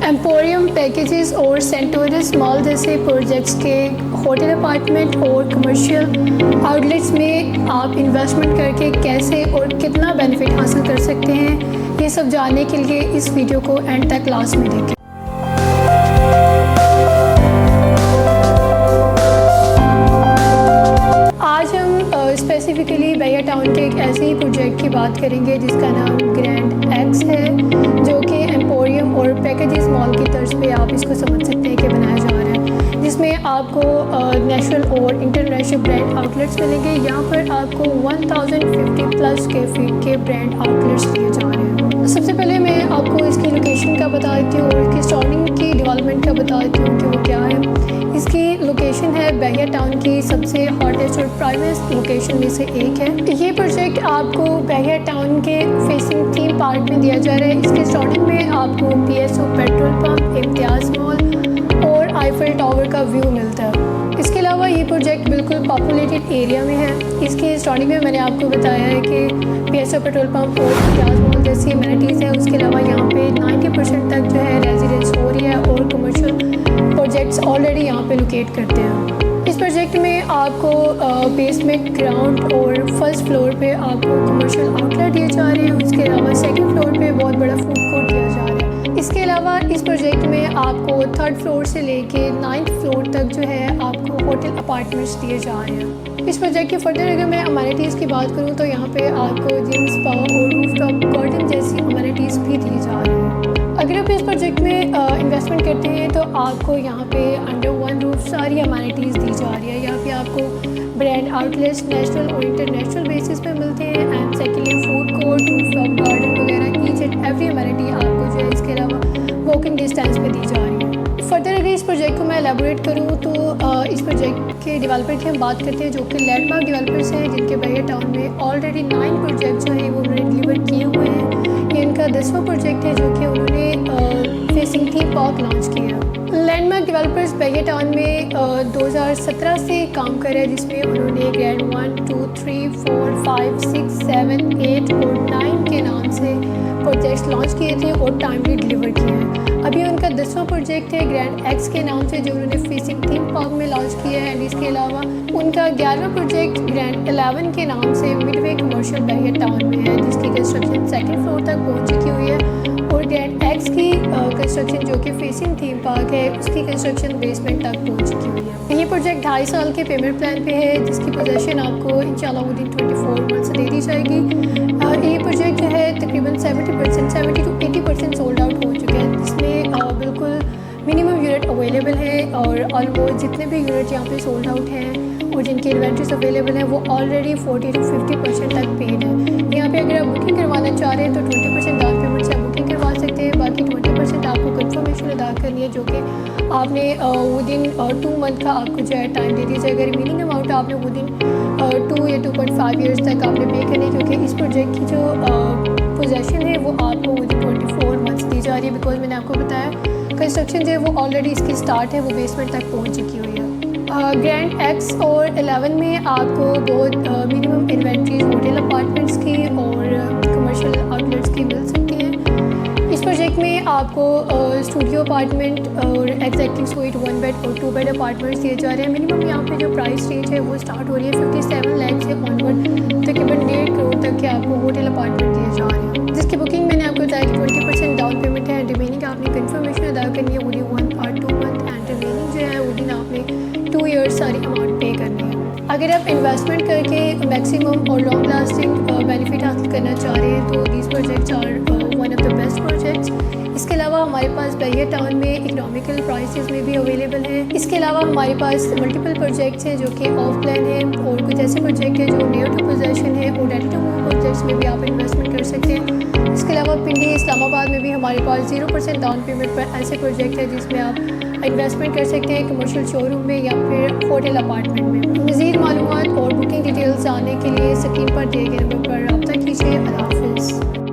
Emporium packages और Centaurus mall जैसे projects के होटल अपार्टमेंट और कमर्शियल आउटलेट्स में आप इन्वेस्टमेंट करके कैसे और कितना बेनिफिट हासिल कर सकते हैं, ये सब जानने के लिए इस वीडियो को एंड तक क्लास में देखें। आज हम स्पेसिफिकली बहिया टाउन के एक ऐसे ही प्रोजेक्ट की बात करेंगे जिसका नाम ग्रैंड एक्स है, जो कि एम्पोरियम और पैकेजेस मॉल की तर्ज पे आप इसको समझ सकते हैं कि बनाया जा रहा है, जिसमें आपको नेशनल और इंटरनेशनल ब्रांड आउटलेट्स मिलेंगे। यहाँ पर आपको 1050 प्लस स्क्वायर फीट के ब्रांड आउटलेट्स दिए जा रहे हैं। सबसे पहले मैं आपको इसकी लोकेशन का बता देती हूँ और इसकी सराउंडिंग की डेवलपमेंट का बता देती हूँ कि वो क्या है। इसकी लोकेशन है बहिया टाउन की सबसे हॉटेस्ट और प्राइमेस्ट लोकेशन में से एक है। ये प्रोजेक्ट आपको बहिया टाउन के फेसिंग थीम पार्क में दिया जा रहा है। इसके सराउंडिंग में आपको PSO पेट्रोल पंप, इम्तियाज़ मॉल और आईफिल टावर का व्यू मिलता है। इसके अलावा ये प्रोजेक्ट बिल्कुल पॉपुलेटेड एरिया में है। इसके स्टार्टिंग में मैंने आपको बताया है कि PSO पेट्रोल पंप और इम्तियाज़ मॉल जैसी एमिनिटीज़ हैं। उसके अलावा यहाँ पे 90% तक जो है रेजिडेंस हो रही है और कमर्शियल प्रोजेक्ट्स ऑलरेडी यहाँ पे लोकेट करते हैं। इस प्रोजेक्ट में आपको बेसमेंट, ग्राउंड और फर्स्ट फ्लोर पे आपको कमर्शियल आउटलेट दिए जा रहे हैं। उसके अलावा सेकंड फ्लोर पे बहुत बड़ा फूड कोर्ट दिया जा रहा है। इसके अलावा इस प्रोजेक्ट में आपको थर्ड फ्लोर से लेके 9th फ्लोर तक जो है आपको होटल अपार्टमेंट्स दिए जा रहे हैं। इस प्रोजेक्ट के फर्दर अगर मैं अमेनिटीज़ की बात करूँ तो यहाँ पे आपको जिम, स्पा और रूफटॉप गार्डन जैसी अमेनिटीज़ भी दी जा रही हैं। अगर आप इस प्रोजेक्ट में इन्वेस्टमेंट करते हैं तो आपको यहाँ पे अंडर वन रूफ सारी अमेनिटीज़ दी जा रही है। यहाँ पे आपको ब्रांड आउटलेट्स नेशनल और इंटरनेशनल बेसिस पे मिलते हैं and secondly food court, rooftop garden वगैरह ईच एंड एवरी अमेनिटी आपको जो है इसके अलावा वॉकिंग डिस्टेंस पे दी जा रही है। फर्दर अगर इस प्रोजेक्ट को मैं एलेबोरेट करूँ तो इस प्रोजेक्ट के डेवलपर की हम बात करते हैं जो कि लैंडमार्क डेवलपर्स हैं, जिनके बहिया टाउन में ऑलरेडी 9 प्रोजेक्ट जो हैं वो उन्होंने डिलीवर किए हुए हैं। ये इनका 10वां प्रोजेक्ट है जो कि उन्होंने फेसिंग थीम पार्क लॉन्च किया। लैंडमार्क डेवलपर्स बहिया टाउन में 2017 से काम कर रहे हैं, जिसमें उन्होंने ग्रैंड 1, 2, 3, 4, 5, 6, 7, 8 और 9 के नाम से प्रोजेक्ट्स लॉन्च किए थे और टाइमली डिलीवर किए हैं। अभी उनका 10वां प्रोजेक्ट है ग्रैंड एक्स के नाम से, जो उन्होंने फेसिंग थीम पार्क में लॉन्च किया है। एंड इसके अलावा उनका 11वां प्रोजेक्ट ग्रैंड 11 के नाम से मिडवे कमर्शियल बहिया टाउन में है, जिसकी कंस्ट्रक्शन सेकंड फ्लोर तक पहुंच चुकी हुई है। और ग्रैंड एक्स की कंस्ट्रक्शन जो कि फेसिंग थीम पार्क है उसकी कंस्ट्रक्शन बेसमेंट तक पहुंच चुकी हुई है। ये प्रोजेक्ट 2.5 साल के पेमेंट प्लान पे है, जिसकी पोजेसन आपको इंशाल्लाह विदिन 24 मंथ्स दे दी जाएगी। ये प्रोजेक्ट जो है तकरीबन 70 to 80% सोल्ड आउट हो चुका है, जिसमें बिल्कुल मिनिमम यूनिट अवेलेबल है और ऑलमोस्ट जितने भी यूनिट यहाँ पे सोल्ड आउट हैं और जिनकी इन्वेंट्रीज अवेलेबल हैं वो ऑलरेडी 40 to 50% तक पेड है। यहाँ पे अगर आप बुकिंग करवाना चाह रहे हैं तो 20% डाउन पेमेंट से आप बुकिंग करवा सकते हैं। बाकी 20% आपको कंफर्मेशन अदा करनी है, जो कि आपने विदिन 2 मंथ का आपको जो है टाइम दे दिया जाएगा। रिमेनिंग अमाउंट आपने विदिन 2 या 2.5 ईयर्स तक आपने पे करनी है, क्योंकि इस प्रोजेक्ट की जो पोजेसन है वो आपको विदिन 24 मंथ्स दी जा रही है। बिकॉज मैंने आपको बताया कंस्ट्रक्शन जो है वो ऑलरेडी इसकी स्टार्ट है, वो बेसमेंट तक पहुंच चुकी हुई है। ग्रैंड एक्स और 11 में आपको 2 मिनिमम इन्वेंट्रीज होटल अपार्टमेंट्स की और कमर्शियल आउटलेट्स की मिल सकती हैं। इस प्रोजेक्ट में आपको स्टूडियो अपार्टमेंट और एग्जैक्टिव स्वीट 1 बेड और 2 बेड अपार्टमेंट्स दिए जा रहे हैं। मिनिमम यहाँ पे जो प्राइस रेंज है वो स्टार्ट हो रही है 57 लाख से ऑनवर्ड तकरीबन 1.5 करोड़ तक के आपको होटल अपार्टमेंट दिए जा रहे हैं, जिसकी बुकिंग मैंने आपको बताया कि 20% डाउन पेमेंट है। रिमेनिंग आपने कंफर्मेशन अदा करनी है विदिन 1 और 2 मंथ एंड रिमेनिंग जो है विदिन आपने 2 ईयर्स सारी अमाउंट पे करनी है। अगर आप इन्वेस्टमेंट करके मैक्सिमम और लॉन्ग लास्टिंग बेनिफिट हासिल करना चाह रहे हैं तो these projects are one of the best projects. इसके अलावा हमारे पास बहिया टाउन में इकोनॉमिकल प्राइसेस में भी अवेलेबल है। इसके अलावा हमारे पास मल्टीपल प्रोजेक्ट्स हैं जो कि ऑफ प्लान है और कुछ ऐसे प्रोजेक्ट हैं जो नियर टू पोजेशन है और रेडी टू मूव प्रोजेक्ट्स में भी आप इन्वेस्टमेंट कर सकते हैं। इसके अलावा पिंडी इस्लामाबाद में भी हमारे पास 0% डाउन पेमेंट पर ऐसे प्रोजेक्ट है जिसमें आप इन्वेस्टमेंट कर सकते हैं कमर्शियल शोरूम में या फिर होटल अपार्टमेंट में। मज़ीद मालूमात और बुकिंग डिटेल्स जानने के लिए स्क्रीन पर दिए गए नंबर पर रब्ता कीजिए। अल्लाह हाफ़िज़।